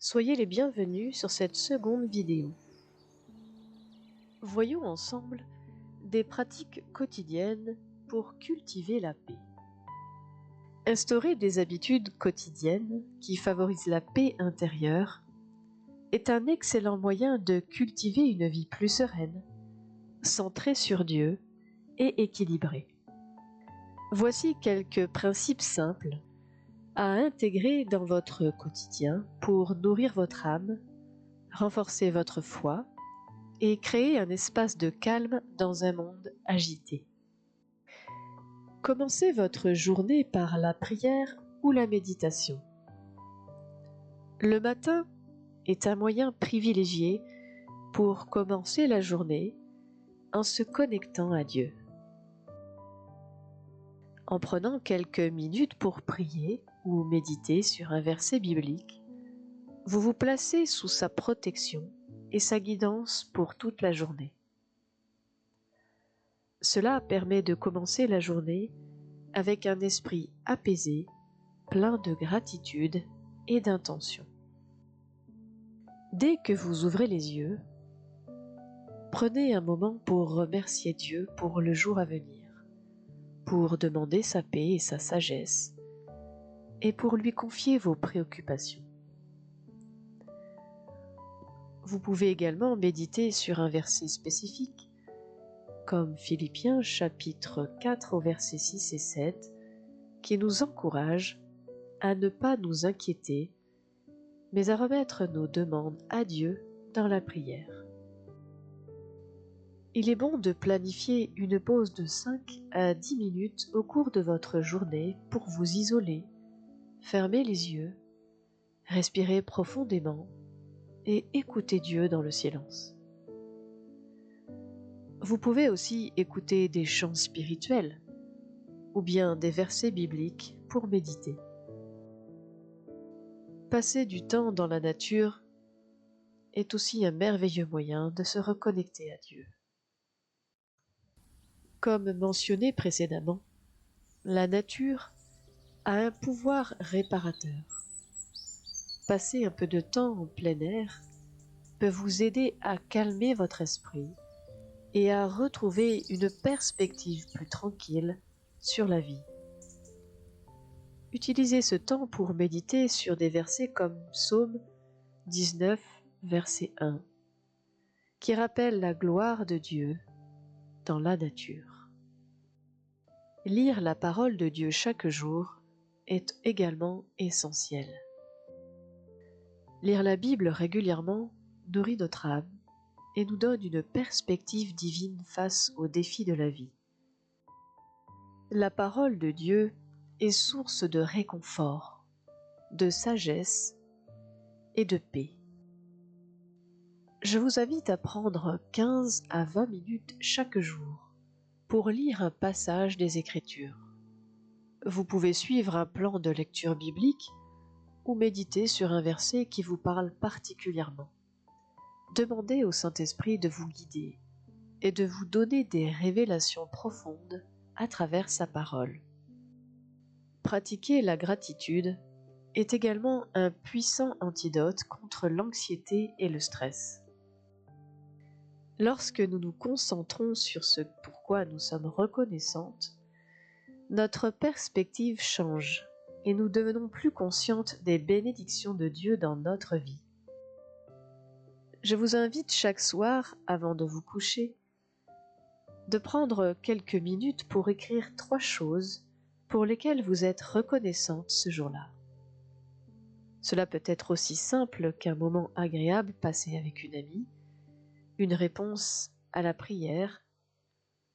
Soyez les bienvenus sur cette seconde vidéo. Voyons ensemble des pratiques quotidiennes pour cultiver la paix. Instaurer des habitudes quotidiennes qui favorisent la paix intérieure est un excellent moyen de cultiver une vie plus sereine, centrée sur Dieu et équilibrée. Voici quelques principes simples à intégrer dans votre quotidien pour nourrir votre âme, renforcer votre foi et créer un espace de calme dans un monde agité. Commencez votre journée par la prière ou la méditation. Le matin est un moyen privilégié pour commencer la journée en se connectant à Dieu. En prenant quelques minutes pour prier ou méditer sur un verset biblique, vous vous placez sous sa protection et sa guidance pour toute la journée. Cela permet de commencer la journée avec un esprit apaisé, plein de gratitude et d'intention. Dès que vous ouvrez les yeux, prenez un moment pour remercier Dieu pour le jour à venir, pour demander sa paix et sa sagesse, et pour lui confier vos préoccupations. Vous pouvez également méditer sur un verset spécifique, comme Philippiens chapitre 4 au verset 6 et 7, qui nous encourage à ne pas nous inquiéter, mais à remettre nos demandes à Dieu dans la prière. Il est bon de planifier une pause de 5 à 10 minutes au cours de votre journée pour vous isoler, fermer les yeux, respirer profondément et écouter Dieu dans le silence. Vous pouvez aussi écouter des chants spirituels ou bien des versets bibliques pour méditer. Passer du temps dans la nature est aussi un merveilleux moyen de se reconnecter à Dieu. Comme mentionné précédemment, la nature a un pouvoir réparateur. Passer un peu de temps en plein air peut vous aider à calmer votre esprit et à retrouver une perspective plus tranquille sur la vie. Utilisez ce temps pour méditer sur des versets comme Psaume 19, verset 1, qui rappelle la gloire de Dieu dans la nature. Lire la parole de Dieu chaque jour est également essentiel. Lire la Bible régulièrement nourrit notre âme et nous donne une perspective divine face aux défis de la vie. La parole de Dieu est source de réconfort, de sagesse et de paix. Je vous invite à prendre 15 à 20 minutes chaque jour pour lire un passage des Écritures. Vous pouvez suivre un plan de lecture biblique ou méditer sur un verset qui vous parle particulièrement. Demandez au Saint-Esprit de vous guider et de vous donner des révélations profondes à travers sa parole. Pratiquer la gratitude est également un puissant antidote contre l'anxiété et le stress. Lorsque nous nous concentrons sur ce pourquoi nous sommes reconnaissantes, notre perspective change et nous devenons plus conscientes des bénédictions de Dieu dans notre vie. Je vous invite chaque soir, avant de vous coucher, de prendre quelques minutes pour écrire 3 choses pour lesquelles vous êtes reconnaissante ce jour-là. Cela peut être aussi simple qu'un moment agréable passé avec une amie, une réponse à la prière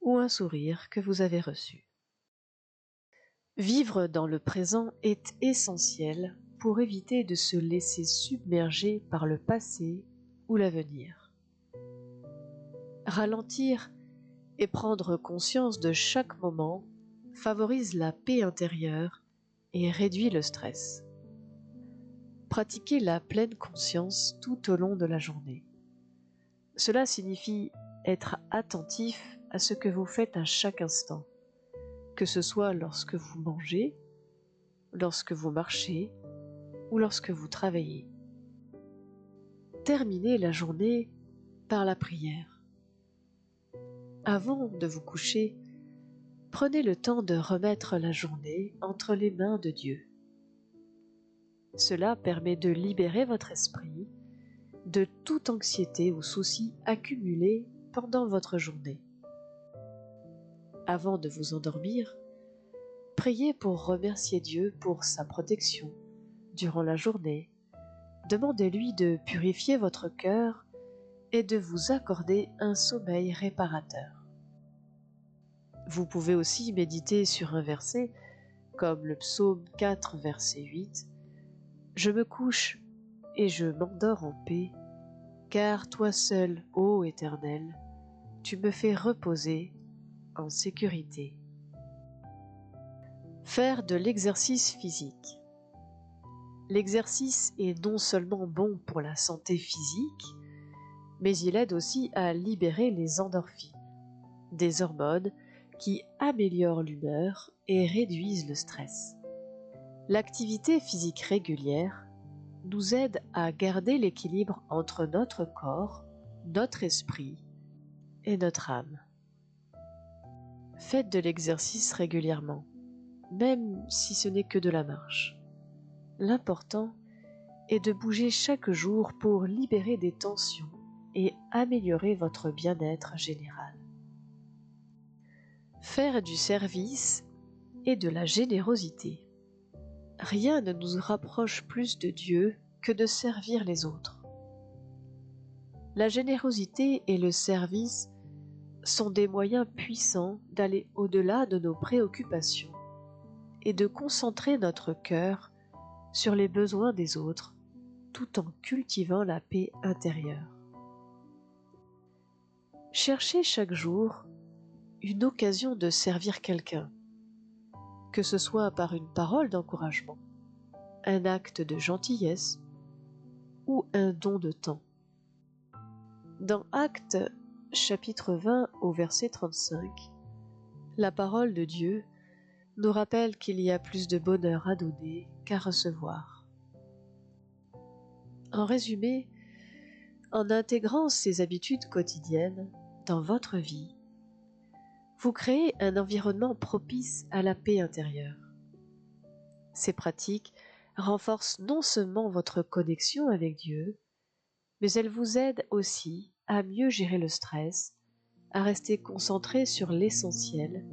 ou un sourire que vous avez reçu. Vivre dans le présent est essentiel pour éviter de se laisser submerger par le passé ou l'avenir. Ralentir et prendre conscience de chaque moment favorise la paix intérieure et réduit le stress. Pratiquez la pleine conscience tout au long de la journée. Cela signifie être attentif à ce que vous faites à chaque instant, que ce soit lorsque vous mangez, lorsque vous marchez ou lorsque vous travaillez. terminez la journée par la prière. Avant de vous coucher, prenez le temps de remettre la journée entre les mains de Dieu. Cela permet de libérer votre esprit de toute anxiété ou souci accumulés pendant votre journée. Avant de vous endormir, priez pour remercier Dieu pour sa protection durant la journée. Demandez-lui de purifier votre cœur et de vous accorder un sommeil réparateur. Vous pouvez aussi méditer sur un verset, comme le psaume 4, verset 8. « Je me couche et je m'endors en paix, car toi seul, ô Éternel, tu me fais reposer en sécurité. » Faire de l'exercice physique. L'exercice est non seulement bon pour la santé physique, mais il aide aussi à libérer les endorphines, des hormones qui améliorent l'humeur et réduisent le stress. L'activité physique régulière nous aide à garder l'équilibre entre notre corps, notre esprit et notre âme. Faites de l'exercice régulièrement, même si ce n'est que de la marche. L'important est de bouger chaque jour pour libérer des tensions et améliorer votre bien-être général. Faire du service et de la générosité. Rien ne nous rapproche plus de Dieu que de servir les autres. La générosité et le service sont des moyens puissants d'aller au-delà de nos préoccupations et de concentrer notre cœur sur les besoins des autres tout en cultivant la paix intérieure. Cherchez chaque jour une occasion de servir quelqu'un, que ce soit par une parole d'encouragement, un acte de gentillesse ou un don de temps. Dans Actes chapitre 20 au verset 35, la parole de Dieu nous rappelle qu'il y a plus de bonheur à donner qu'à recevoir. En résumé, en intégrant ces habitudes quotidiennes dans votre vie, vous créez un environnement propice à la paix intérieure. Ces pratiques renforcent non seulement votre connexion avec Dieu, mais elles vous aident aussi à mieux gérer le stress, à rester concentré sur l'essentiel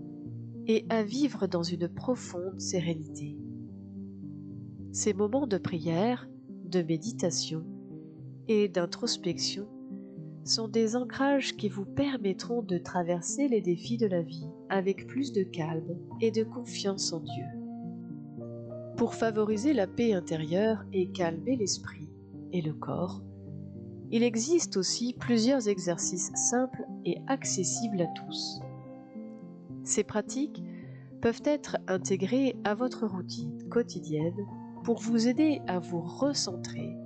et à vivre dans une profonde sérénité. Ces moments de prière, de méditation et d'introspection sont des ancrages qui vous permettront de traverser les défis de la vie avec plus de calme et de confiance en Dieu. Pour favoriser la paix intérieure et calmer l'esprit et le corps, il existe aussi plusieurs exercices simples et accessibles à tous. Ces pratiques peuvent être intégrées à votre routine quotidienne pour vous aider à vous recentrer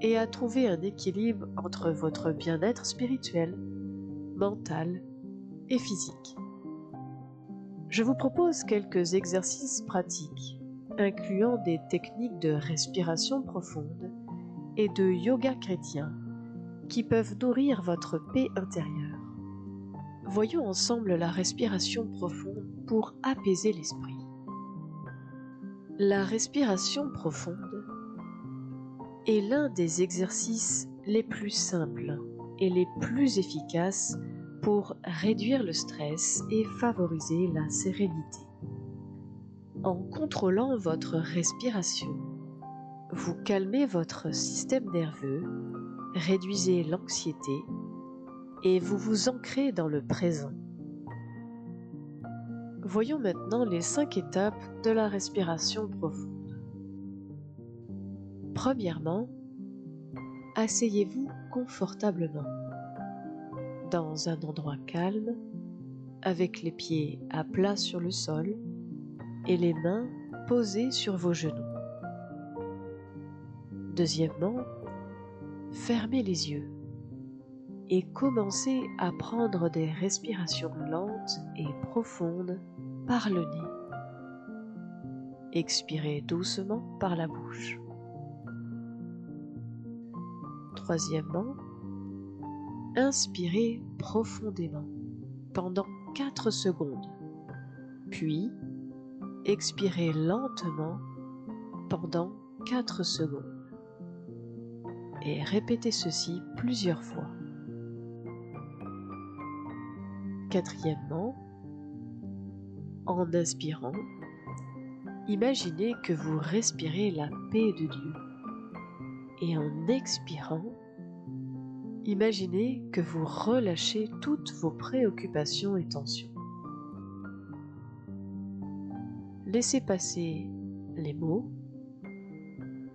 et à trouver un équilibre entre votre bien-être spirituel, mental et physique. Je vous propose quelques exercices pratiques, incluant des techniques de respiration profonde et de yoga chrétien qui peuvent nourrir votre paix intérieure. Voyons ensemble la respiration profonde pour apaiser l'esprit. La respiration profonde est l'un des exercices les plus simples et les plus efficaces pour réduire le stress et favoriser la sérénité. En contrôlant votre respiration, vous calmez votre système nerveux, réduisez l'anxiété et vous vous ancrez dans le présent. Voyons maintenant les 5 étapes de la respiration profonde. Premièrement, asseyez-vous confortablement dans un endroit calme, avec les pieds à plat sur le sol et les mains posées sur vos genoux. Deuxièmement, fermez les yeux et commencez à prendre des respirations lentes et profondes par le nez. Expirez doucement par la bouche. Troisièmement, inspirez profondément pendant 4 secondes, puis expirez lentement pendant 4 secondes et répétez ceci plusieurs fois. Quatrièmement, en inspirant, imaginez que vous respirez la paix de Dieu et en expirant, imaginez que vous relâchez toutes vos préoccupations et tensions. Laissez passer les mots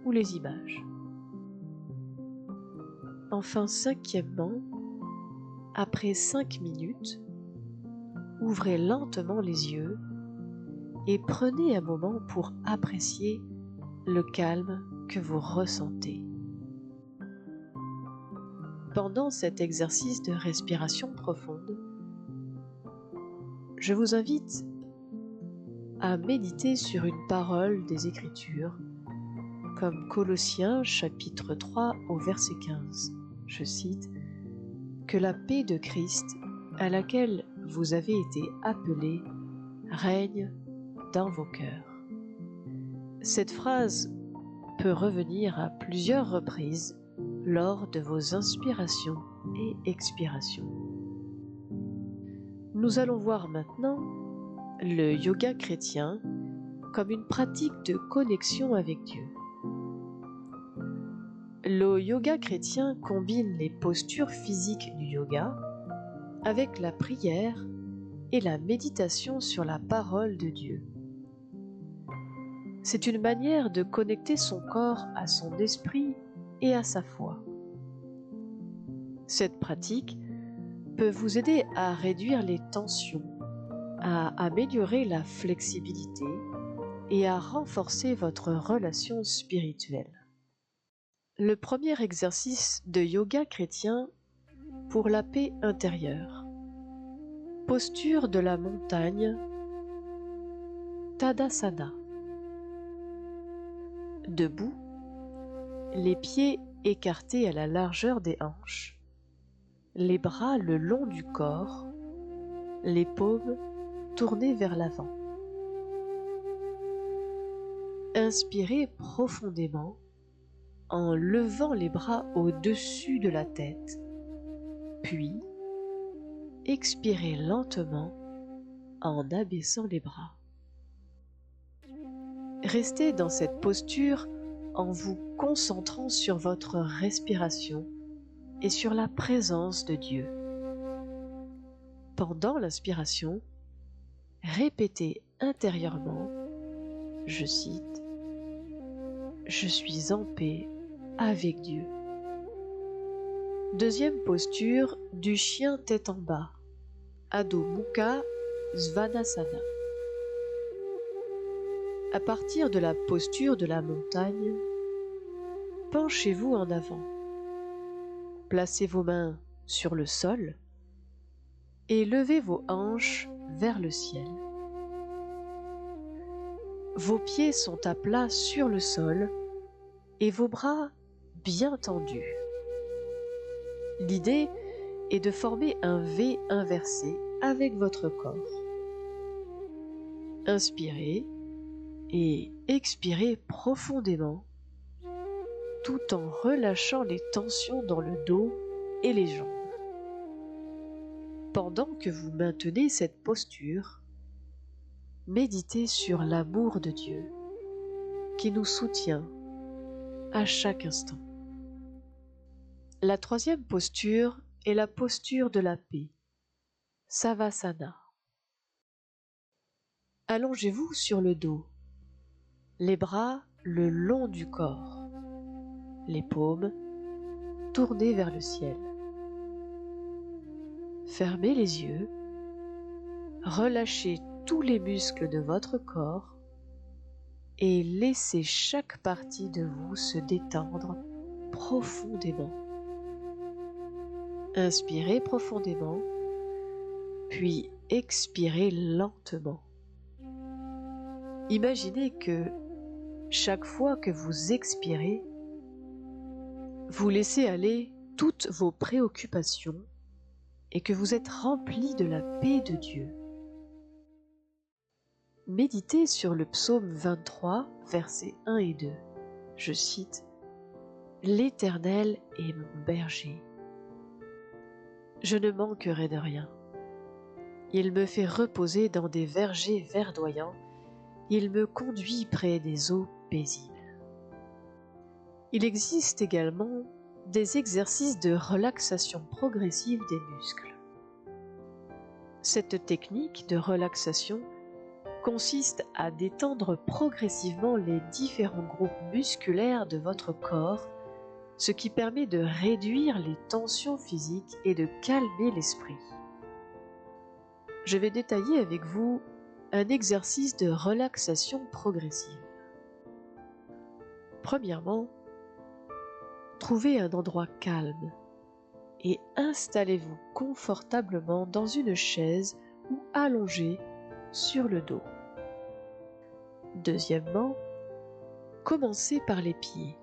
ou les images. Enfin, cinquièmement, après 5 minutes, ouvrez lentement les yeux et prenez un moment pour apprécier le calme que vous ressentez. Pendant cet exercice de respiration profonde, je vous invite à méditer sur une parole des Écritures, comme Colossiens chapitre 3 au verset 15. Je cite, « Que la paix de Christ, à laquelle vous avez été appelés, règne dans vos cœurs. » Cette phrase peut revenir à plusieurs reprises lors de vos inspirations et expirations. Nous allons voir maintenant le yoga chrétien comme une pratique de connexion avec Dieu. Le yoga chrétien combine les postures physiques du yoga avec la prière et la méditation sur la parole de Dieu. C'est une manière de connecter son corps à son esprit et à sa foi. Cette pratique peut vous aider à réduire les tensions, à améliorer la flexibilité et à renforcer votre relation spirituelle. Le premier exercice de yoga chrétien pour la paix intérieure. Posture de la montagne, Tadasana. Debout, les pieds écartés à la largeur des hanches, les bras le long du corps, les paumes tournées vers l'avant. Inspirez profondément en levant les bras au-dessus de la tête, puis expirez lentement en abaissant les bras. Restez dans cette posture en vous concentrant sur votre respiration et sur la présence de Dieu. Pendant l'inspiration, répétez intérieurement, je cite, « Je suis en paix avec Dieu ». Deuxième posture du chien tête en bas, Adho Mukha Svanasana. À partir de la posture de la montagne, penchez-vous en avant. Placez vos mains sur le sol et levez vos hanches vers le ciel. Vos pieds sont à plat sur le sol et vos bras bien tendus. L'idée est de former un V inversé avec votre corps. Inspirez et expirez profondément tout en relâchant les tensions dans le dos et les jambes. Pendant que vous maintenez cette posture, méditez sur l'amour de Dieu qui nous soutient à chaque instant. La troisième posture est la posture de la paix, Savasana. Allongez-vous sur le dos, les bras le long du corps, les paumes tournées vers le ciel. Fermez les yeux, relâchez tous les muscles de votre corps et laissez chaque partie de vous se détendre profondément. Inspirez profondément, puis expirez lentement. Imaginez que chaque fois que vous expirez, vous laissez aller toutes vos préoccupations et que vous êtes rempli de la paix de Dieu. Méditez sur le psaume 23, versets 1 et 2. Je cite « L'Éternel est mon berger. Je ne manquerai de rien. Il me fait reposer dans des vergers verdoyants. Il me conduit près des eaux paisibles. » Il existe également des exercices de relaxation progressive des muscles. Cette technique de relaxation consiste à détendre progressivement les différents groupes musculaires de votre corps, ce qui permet de réduire les tensions physiques et de calmer l'esprit. Je vais détailler avec vous un exercice de relaxation progressive. Premièrement, trouvez un endroit calme et installez-vous confortablement dans une chaise ou allongé sur le dos. Deuxièmement, commencez par les pieds.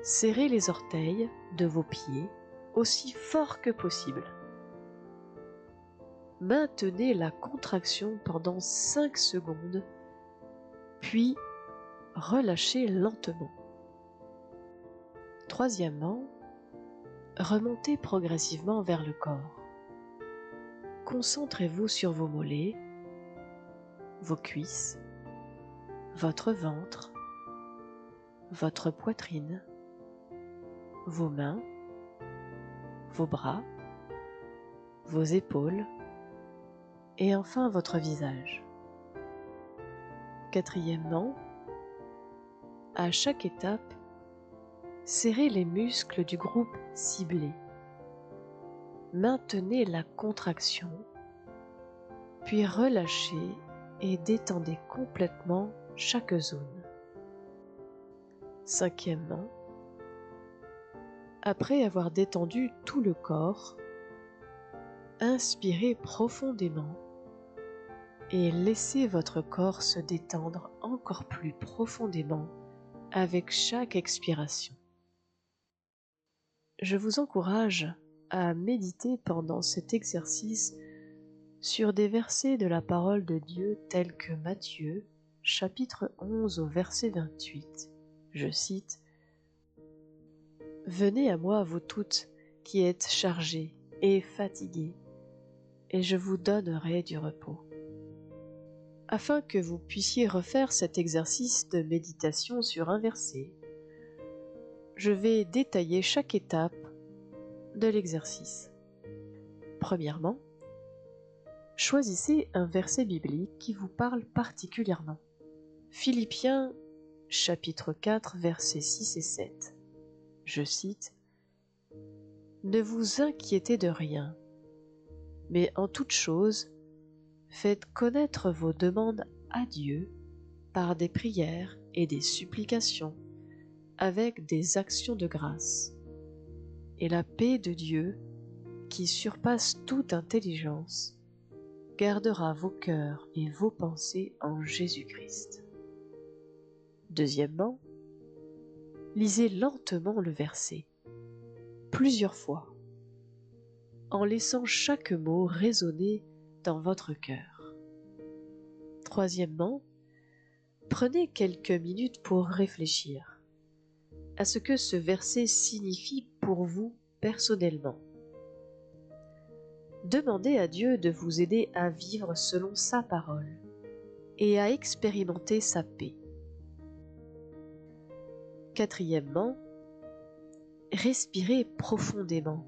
Serrez les orteils de vos pieds aussi fort que possible. Maintenez la contraction pendant 5 secondes, puis relâchez lentement. Troisièmement, remontez progressivement vers le corps. Concentrez-vous sur vos mollets, vos cuisses, votre ventre, votre poitrine, vos mains, vos bras, vos épaules et enfin votre visage. Quatrièmement, à chaque étape, serrez les muscles du groupe ciblé. Maintenez la contraction, puis relâchez et détendez complètement chaque zone. Cinquièmement, après avoir détendu tout le corps, inspirez profondément et laissez votre corps se détendre encore plus profondément avec chaque expiration. Je vous encourage à méditer pendant cet exercice sur des versets de la parole de Dieu tels que Matthieu, chapitre 11 au verset 28. Je cite « Venez à moi, vous toutes, qui êtes chargées et fatiguées, et je vous donnerai du repos. » Afin que vous puissiez refaire cet exercice de méditation sur un verset, je vais détailler chaque étape de l'exercice. Premièrement, choisissez un verset biblique qui vous parle particulièrement. Philippiens chapitre 4 versets 6 et 7. Je cite « Ne vous inquiétez de rien, mais en toute chose, faites connaître vos demandes à Dieu par des prières et des supplications, avec des actions de grâce. Et la paix de Dieu, qui surpasse toute intelligence, gardera vos cœurs et vos pensées en Jésus-Christ. » Deuxièmement, lisez lentement le verset, plusieurs fois, en laissant chaque mot résonner dans votre cœur. Troisièmement, prenez quelques minutes pour réfléchir à ce que ce verset signifie pour vous personnellement. Demandez à Dieu de vous aider à vivre selon sa parole et à expérimenter sa paix. Quatrièmement, respirez profondément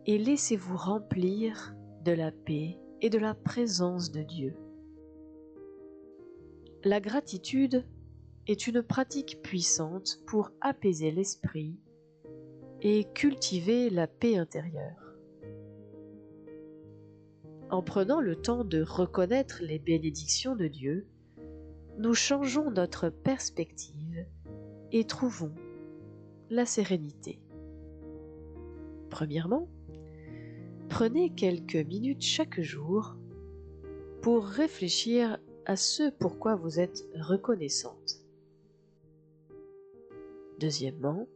et laissez-vous remplir de la paix et de la présence de Dieu. La gratitude est une pratique puissante pour apaiser l'esprit et cultiver la paix intérieure. En prenant le temps de reconnaître les bénédictions de Dieu, nous changeons notre perspective et trouvons la sérénité. Premièrement, prenez quelques minutes chaque jour pour réfléchir à ce pourquoi vous êtes reconnaissante. Deuxièmement,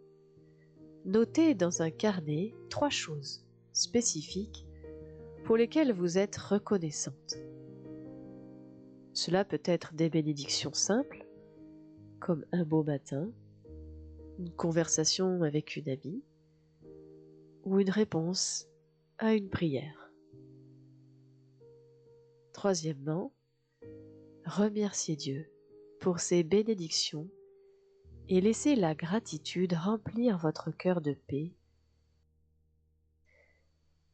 Notez dans un carnet 3 choses spécifiques pour lesquelles vous êtes reconnaissante. Cela peut être des bénédictions simples, comme un beau matin, une conversation avec une amie, ou une réponse à une prière. Troisièmement, remerciez Dieu pour ses bénédictions et laissez la gratitude remplir votre cœur de paix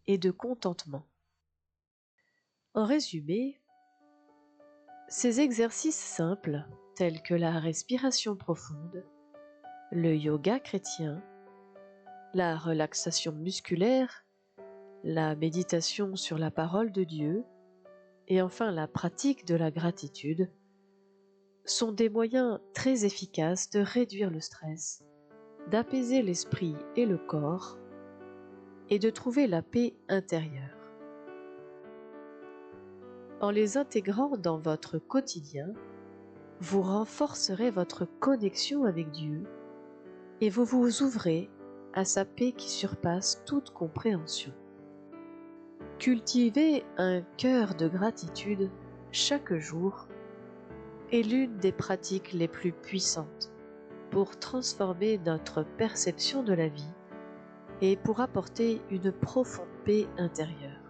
et de contentement. En résumé, ces exercices simples, tels que la respiration profonde, le yoga chrétien, la relaxation musculaire, la méditation sur la parole de Dieu, et enfin la pratique de la gratitude, sont des moyens très efficaces de réduire le stress, d'apaiser l'esprit et le corps, et de trouver la paix intérieure. En les intégrant dans votre quotidien, vous renforcerez votre connexion avec Dieu et vous vous ouvrez à sa paix qui surpasse toute compréhension. Cultiver un cœur de gratitude chaque jour est l'une des pratiques les plus puissantes pour transformer notre perception de la vie et pour apporter une profonde paix intérieure.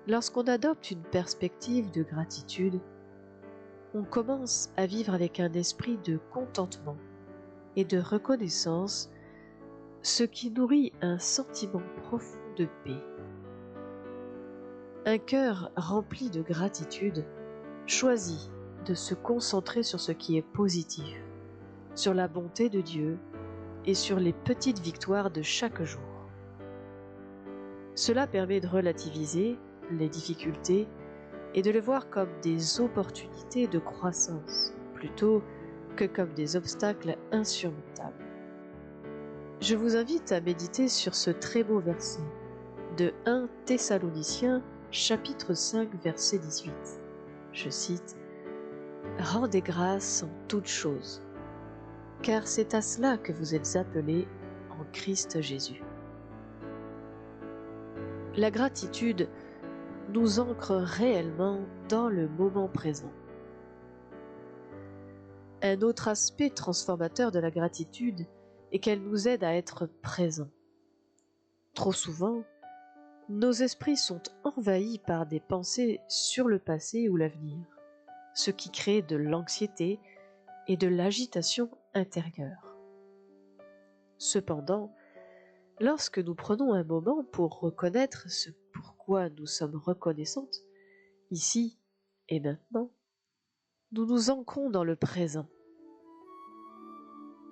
Lorsqu'on adopte une perspective de gratitude, on commence à vivre avec un esprit de contentement et de reconnaissance, ce qui nourrit un sentiment profond de paix. Un cœur rempli de gratitude choisit de se concentrer sur ce qui est positif, sur la bonté de Dieu et sur les petites victoires de chaque jour. Cela permet de relativiser les difficultés et de les voir comme des opportunités de croissance, plutôt que comme des obstacles insurmontables. Je vous invite à méditer sur ce très beau verset de 1 Thessaloniciens chapitre 5 verset 18. Je cite: « Rendez grâce en toutes choses, car c'est à cela que vous êtes appelés en Christ Jésus. » La gratitude nous ancre réellement dans le moment présent. Un autre aspect transformateur de la gratitude est qu'elle nous aide à être présents. Trop souvent, nos esprits sont envahis par des pensées sur le passé ou l'avenir, ce qui crée de l'anxiété et de l'agitation intérieure. Cependant, lorsque nous prenons un moment pour reconnaître ce pourquoi nous sommes reconnaissantes, ici et maintenant, nous nous ancrons dans le présent.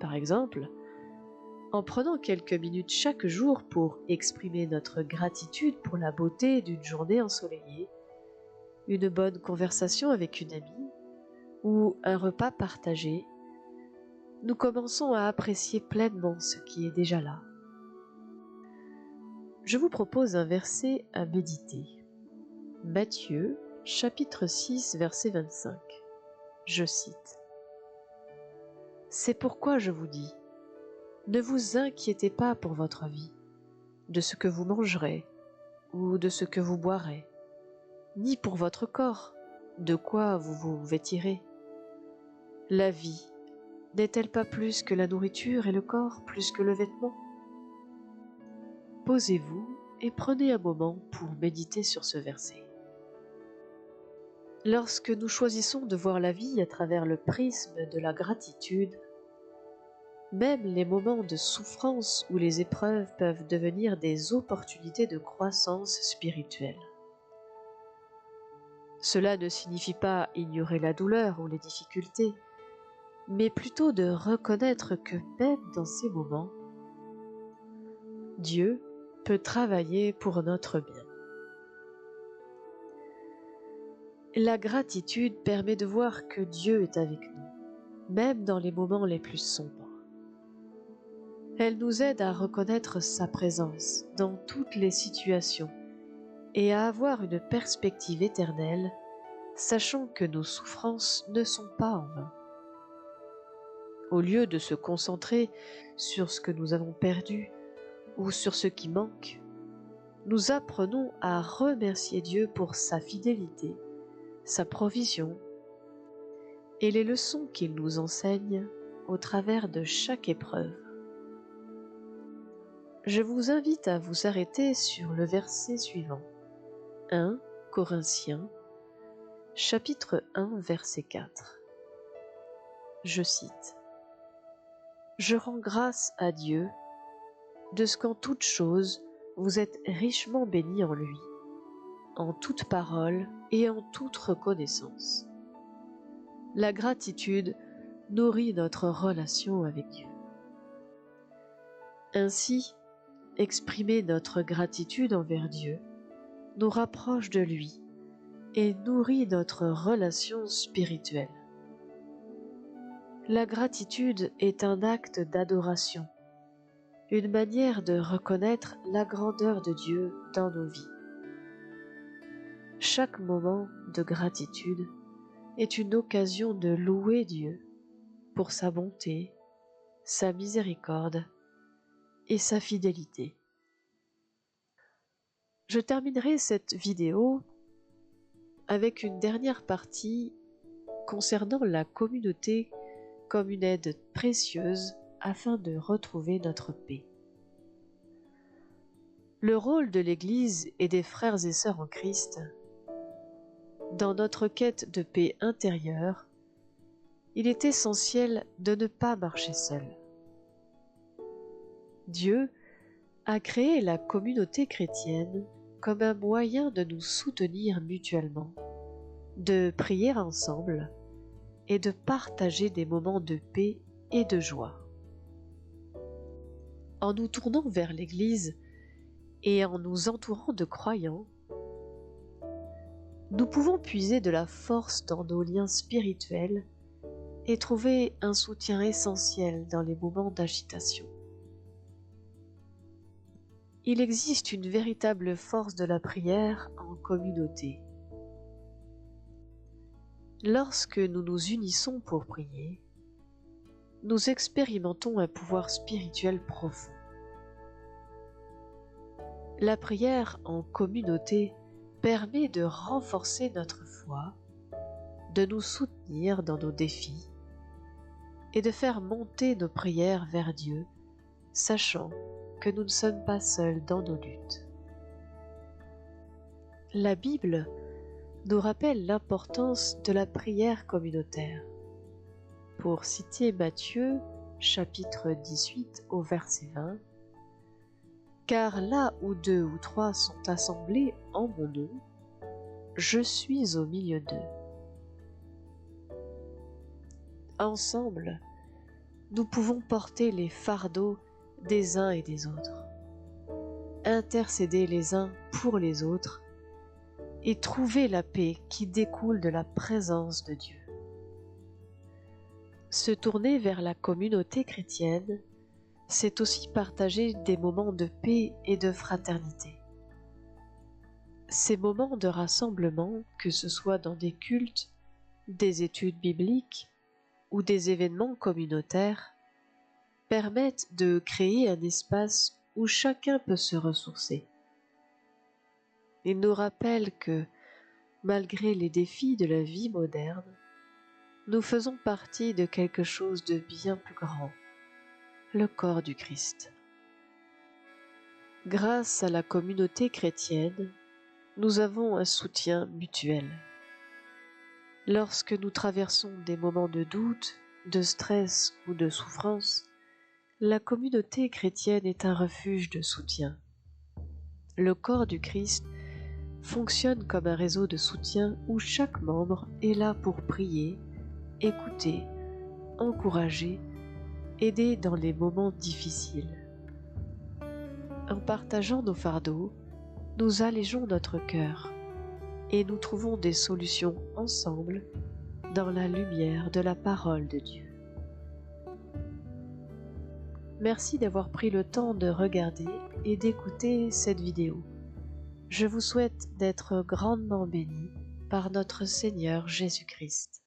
Par exemple, en prenant quelques minutes chaque jour pour exprimer notre gratitude pour la beauté d'une journée ensoleillée, une bonne conversation avec une amie ou un repas partagé, nous commençons à apprécier pleinement ce qui est déjà là. Je vous propose un verset à méditer. Matthieu, chapitre 6, verset 25. Je cite: « C'est pourquoi je vous dis, ne vous inquiétez pas pour votre vie, de ce que vous mangerez ou de ce que vous boirez, ni pour votre corps, de quoi vous vous vêtirez. La vie n'est-elle pas plus que la nourriture et le corps plus que le vêtement ? Posez-vous et prenez un moment pour méditer sur ce verset. Lorsque nous choisissons de voir la vie à travers le prisme de la gratitude, même les moments de souffrance ou les épreuves peuvent devenir des opportunités de croissance spirituelle. Cela ne signifie pas ignorer la douleur ou les difficultés, mais plutôt de reconnaître que même dans ces moments, Dieu peut travailler pour notre bien. La gratitude permet de voir que Dieu est avec nous, même dans les moments les plus sombres. Elle nous aide à reconnaître sa présence dans toutes les situations et à avoir une perspective éternelle, sachant que nos souffrances ne sont pas en vain. Au lieu de se concentrer sur ce que nous avons perdu ou sur ce qui manque, nous apprenons à remercier Dieu pour sa fidélité, sa provision et les leçons qu'il nous enseigne au travers de chaque épreuve. Je vous invite à vous arrêter sur le verset suivant, 1 Corinthiens, chapitre 1, verset 4. Je cite: « Je rends grâce à Dieu de ce qu'en toutes choses vous êtes richement bénis en lui, en toute parole et en toute reconnaissance. » La gratitude nourrit notre relation avec Dieu. Ainsi, exprimer notre gratitude envers Dieu nous rapproche de lui et nourrit notre relation spirituelle. La gratitude est un acte d'adoration, une manière de reconnaître la grandeur de Dieu dans nos vies. Chaque moment de gratitude est une occasion de louer Dieu pour sa bonté, sa miséricorde et sa fidélité. Je terminerai cette vidéo avec une dernière partie concernant la communauté comme une aide précieuse afin de retrouver notre paix. Le rôle de l'Église et des frères et sœurs en Christ dans notre quête de paix intérieure, il est essentiel de ne pas marcher seul. Dieu a créé la communauté chrétienne comme un moyen de nous soutenir mutuellement, de prier ensemble et de partager des moments de paix et de joie. En nous tournant vers l'Église et en nous entourant de croyants, nous pouvons puiser de la force dans nos liens spirituels et trouver un soutien essentiel dans les moments d'agitation. Il existe une véritable force de la prière en communauté. Lorsque nous nous unissons pour prier, nous expérimentons un pouvoir spirituel profond. La prière en communauté permet de renforcer notre foi, de nous soutenir dans nos défis et de faire monter nos prières vers Dieu, sachant que nous ne sommes pas seuls dans nos luttes. La Bible nous rappelle l'importance de la prière communautaire. Pour citer Matthieu, chapitre 18 au verset 20, « Car là où 2 ou 3 sont assemblés en mon nom, je suis au milieu d'eux. » Ensemble, nous pouvons porter les fardeaux des uns et des autres, intercéder les uns pour les autres et trouver la paix qui découle de la présence de Dieu. Se tourner vers la communauté chrétienne, c'est aussi partager des moments de paix et de fraternité. Ces moments de rassemblement, que ce soit dans des cultes, des études bibliques ou des événements communautaires, permettent de créer un espace où chacun peut se ressourcer. Ils nous rappellent que, malgré les défis de la vie moderne, nous faisons partie de quelque chose de bien plus grand, le corps du Christ. Grâce à la communauté chrétienne, nous avons un soutien mutuel. Lorsque nous traversons des moments de doute, de stress ou de souffrance, la communauté chrétienne est un refuge de soutien. Le corps du Christ fonctionne comme un réseau de soutien où chaque membre est là pour prier, écouter, encourager, aider dans les moments difficiles. En partageant nos fardeaux, nous allégeons notre cœur et nous trouvons des solutions ensemble dans la lumière de la parole de Dieu. Merci d'avoir pris le temps de regarder et d'écouter cette vidéo. Je vous souhaite d'être grandement bénis par notre Seigneur Jésus-Christ.